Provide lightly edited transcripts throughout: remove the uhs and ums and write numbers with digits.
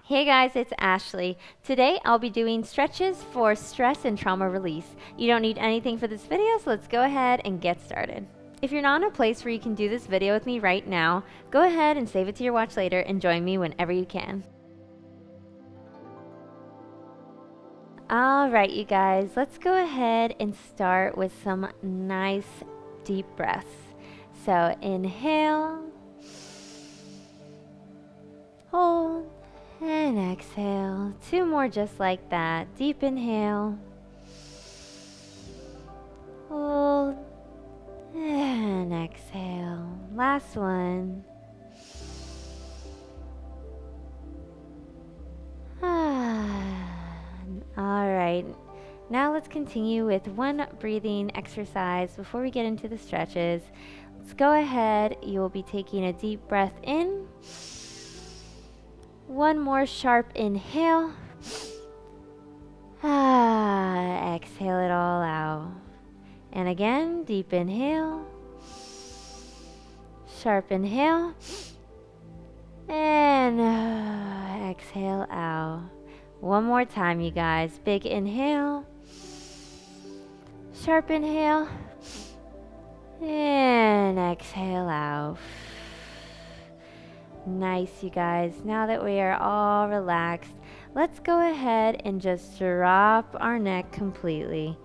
Hey guys, it's Ashley. Today I'll be doing stretches for stress and trauma release. You don't need anything for this video, so let's go ahead and get started. If you're not in a place where you can do this video with me right now, go ahead and save it to your watch later and join me whenever you can. Alright you guys, let's go ahead and start with some nice deep breaths. So inhale, hold, and exhale. Two more just like that. Deep inhale. Hold. And exhale. Last one. Alright. Now let's continue with one breathing exercise before we get into the stretches. Let's go ahead. You will be taking a deep breath in. One more sharp inhale. Exhale it all out. And again, deep inhale. Sharp inhale. And exhale out. One more time, you guys. Big inhale. Sharp inhale. And exhale out. Nice, you guys. Now that we are all relaxed, let's go ahead and just drop our neck completely.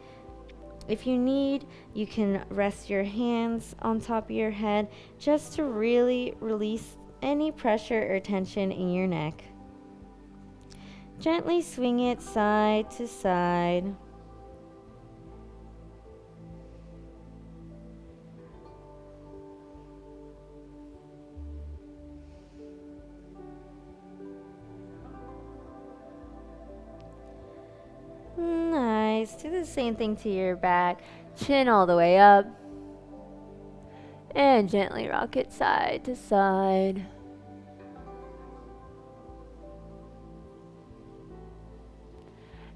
If you need, you can rest your hands on top of your head just to really release any pressure or tension in your neck. Gently swing it side to side. Nice. Do the same thing to your back. Chin all the way up. And gently rock it side to side.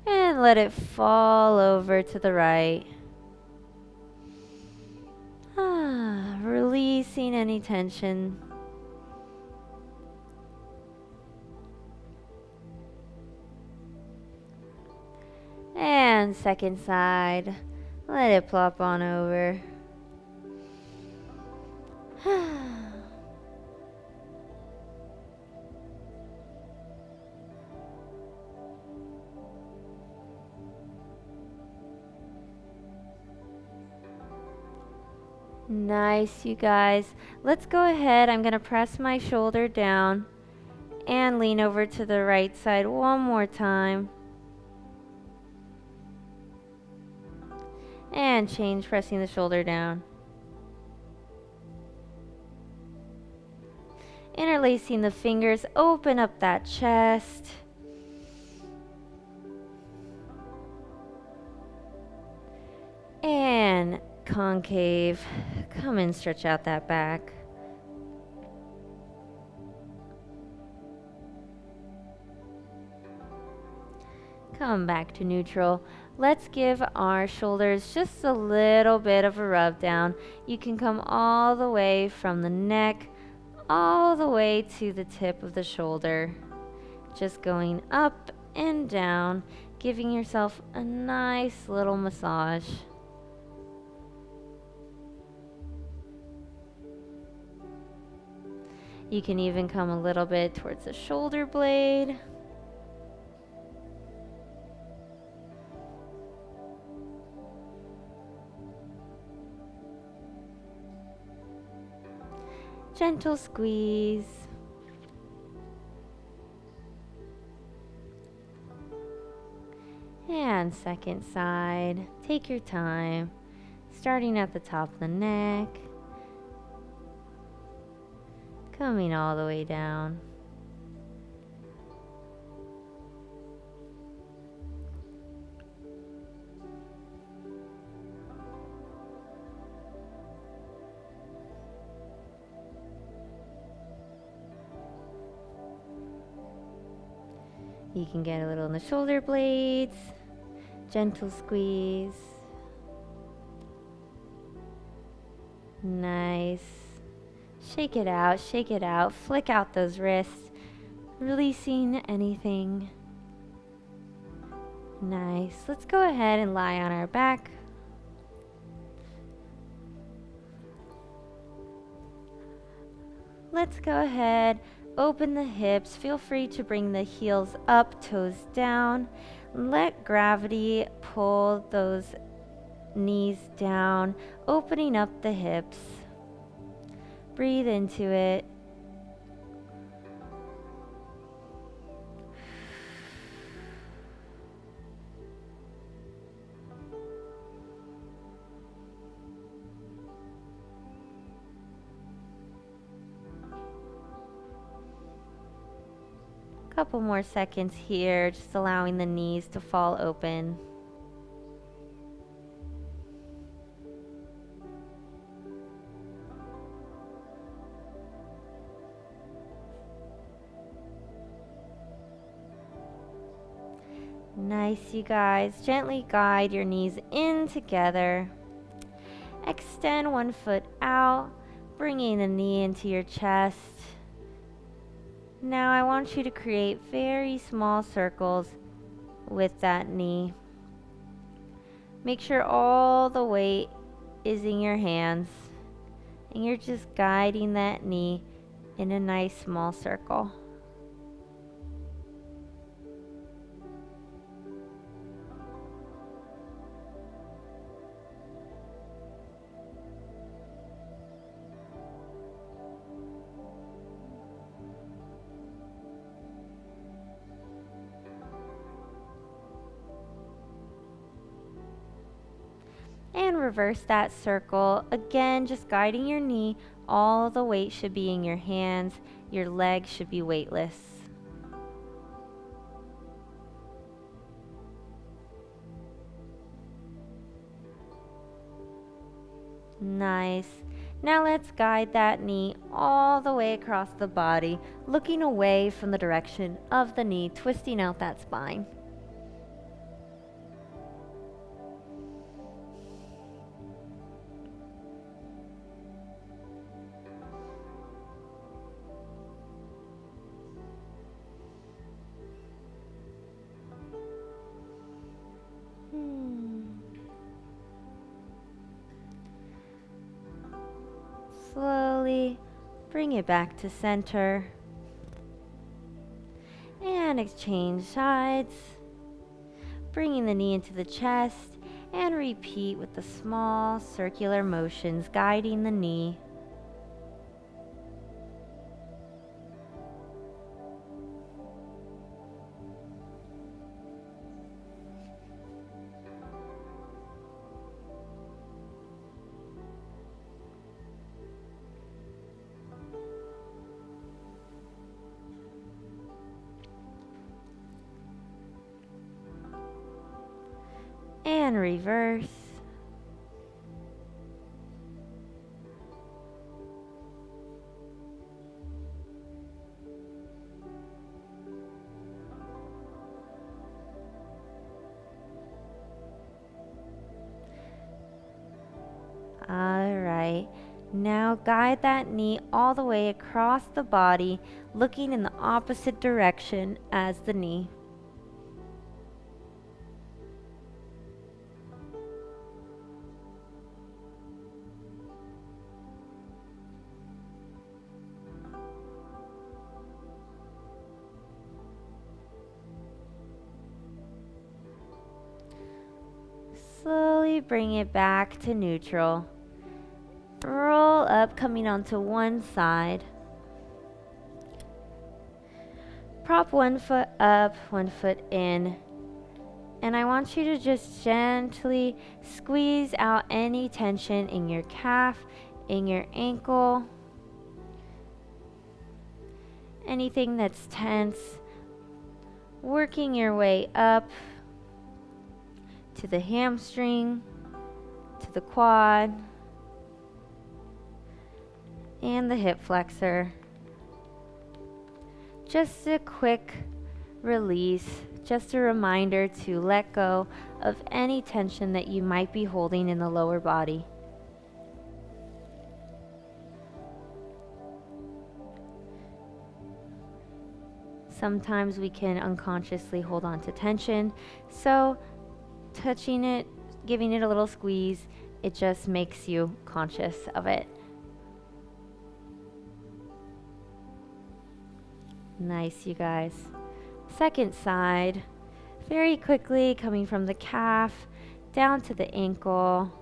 And let it fall over to the right. Releasing any tension. And second side. Let it plop on over. Nice, you guys. Let's go ahead. I'm going to press my shoulder down and lean over to the right side one more time. And change, pressing the shoulder down. Interlacing the fingers, open up that chest. And concave, come and stretch out that back. Come back to neutral. Let's give our shoulders just a little bit of a rub down. You can come all the way from the neck, all the way to the tip of the shoulder. Just going up and down, giving yourself a nice little massage. You can even come a little bit towards the shoulder blade. Gentle squeeze. And second side. Take your time. Starting at the top of the neck. Coming all the way down. You can get a little in the shoulder blades. Gentle squeeze. Nice. Shake it out, flick out those wrists. releasing anything. Nice. Let's go ahead and lie on our back. Let's go ahead, open the hips. Feel free to bring the heels up, toes down. Let gravity pull those knees down, opening up the hips. Breathe into it. Couple more seconds here, just allowing the knees to fall open. Nice, you guys. Gently guide your knees in together. Extend one foot out, bringing the knee into your chest. Now I want you to create very small circles with that knee. Make sure all the weight is in your hands and you're just guiding that knee in a nice small circle. And reverse that circle. Again, just guiding your knee. All the weight should be in your hands. Your legs should be weightless. Nice. Now let's guide that knee all the way across the body, looking away from the direction of the knee, twisting out that spine. Slowly bring it back to center and exchange sides, bringing the knee into the chest, and repeat with the small circular motions guiding the knee. And reverse. All right. Now guide that knee all the way across the body, looking in the opposite direction as the knee. Slowly bring it back to neutral. Roll up, coming onto one side. Prop one foot up, one foot in. And I want you to just gently squeeze out any tension in your calf, in your ankle, anything that's tense. Working your way up to the hamstring, to the quad, and the hip flexor. Just a quick release, just a reminder to let go of any tension that you might be holding in the lower body. Sometimes we can unconsciously hold on to tension, so touching it, giving it a little squeeze, it just makes you conscious of it. Nice, you guys. Second side, very quickly coming from the calf down to the ankle.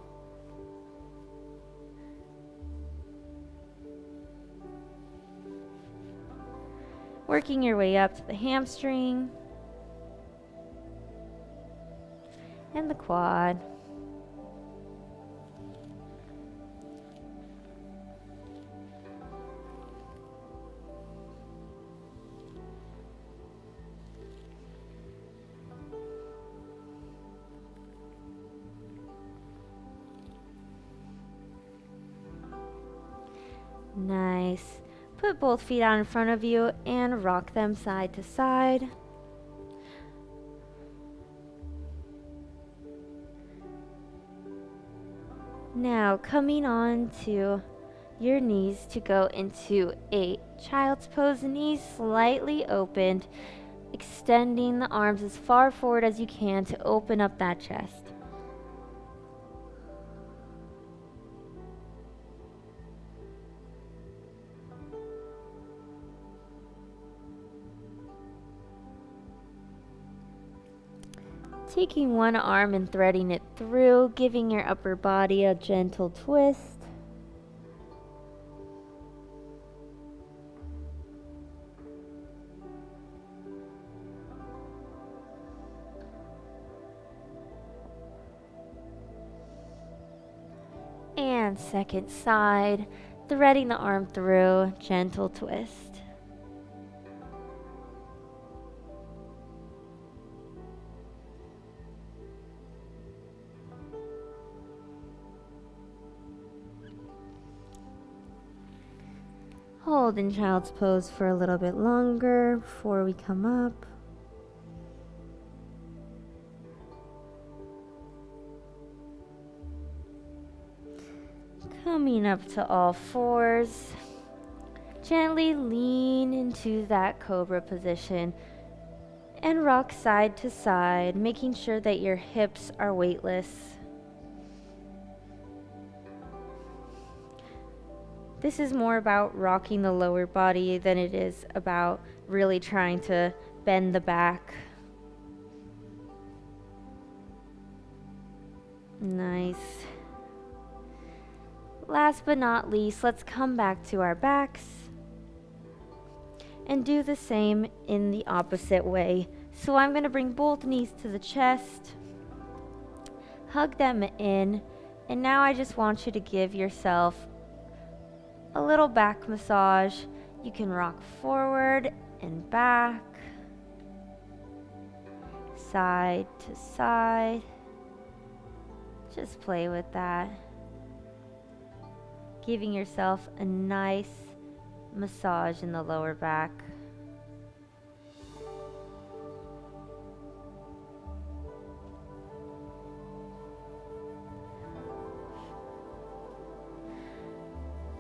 Working your way up to the hamstring and the quad. Nice. Put both feet out in front of you and rock them side to side. Now coming on to your knees to go into a child's pose, knees slightly opened, extending the arms as far forward as you can to open up that chest. Taking one arm and threading it through, giving your upper body a gentle twist. And second side, threading the arm through, gentle twist. Hold in child's pose for a little bit longer before we come up. Coming up to all fours. Gently lean into that cobra position and rock side to side, making sure that your hips are weightless. This is more about rocking the lower body than it is about really trying to bend the back. Nice. Last but not least, let's come back to our backs and do the same in the opposite way. So I'm going to bring both knees to the chest, hug them in, and now I just want you to give yourself a little back massage. You can rock forward and back, side to side. Just play with that. Giving yourself a nice massage in the lower back.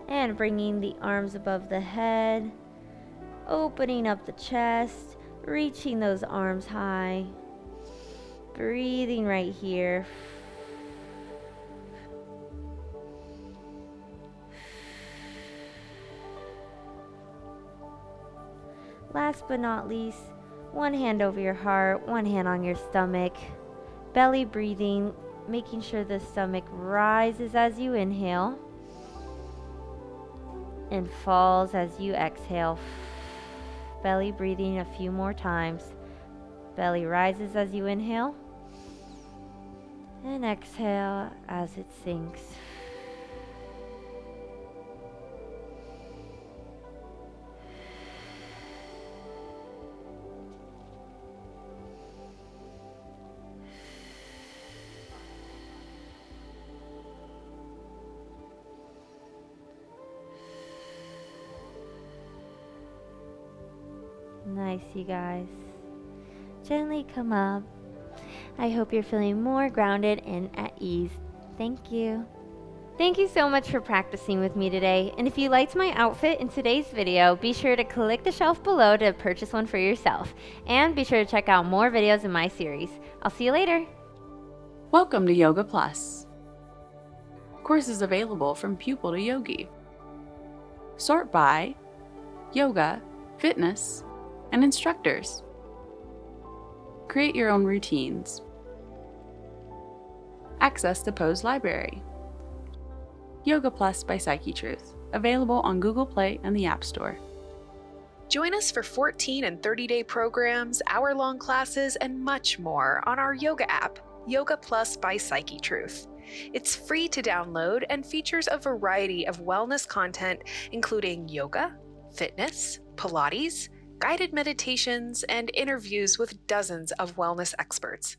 And bringing the arms above the head, opening up the chest, reaching those arms high, breathing right here. Last but not least, one hand over your heart, one hand on your stomach, belly breathing, making sure the stomach rises as you inhale and falls as you exhale. Belly breathing a few more times. Belly rises as you inhale and exhale as it sinks. Nice, you guys. Gently come up. I hope you're feeling more grounded and at ease. Thank you. Thank you so much for practicing with me today, and if you liked my outfit in today's video, be sure to click the shelf below to purchase one for yourself, and be sure to check out more videos in my series. I'll see you later! Welcome to Yoga Plus. Courses available from pupil to yogi. Sort by yoga, fitness, and instructors. Create your own routines. Access the Pose Library. Yoga Plus by Psyche Truth, available on Google Play and the App Store. Join us for 14 and 30-day programs, hour-long classes, and much more on our yoga app, Yoga Plus by Psyche Truth. It's free to download and features a variety of wellness content, including yoga, fitness, Pilates, guided meditations, and interviews with dozens of wellness experts.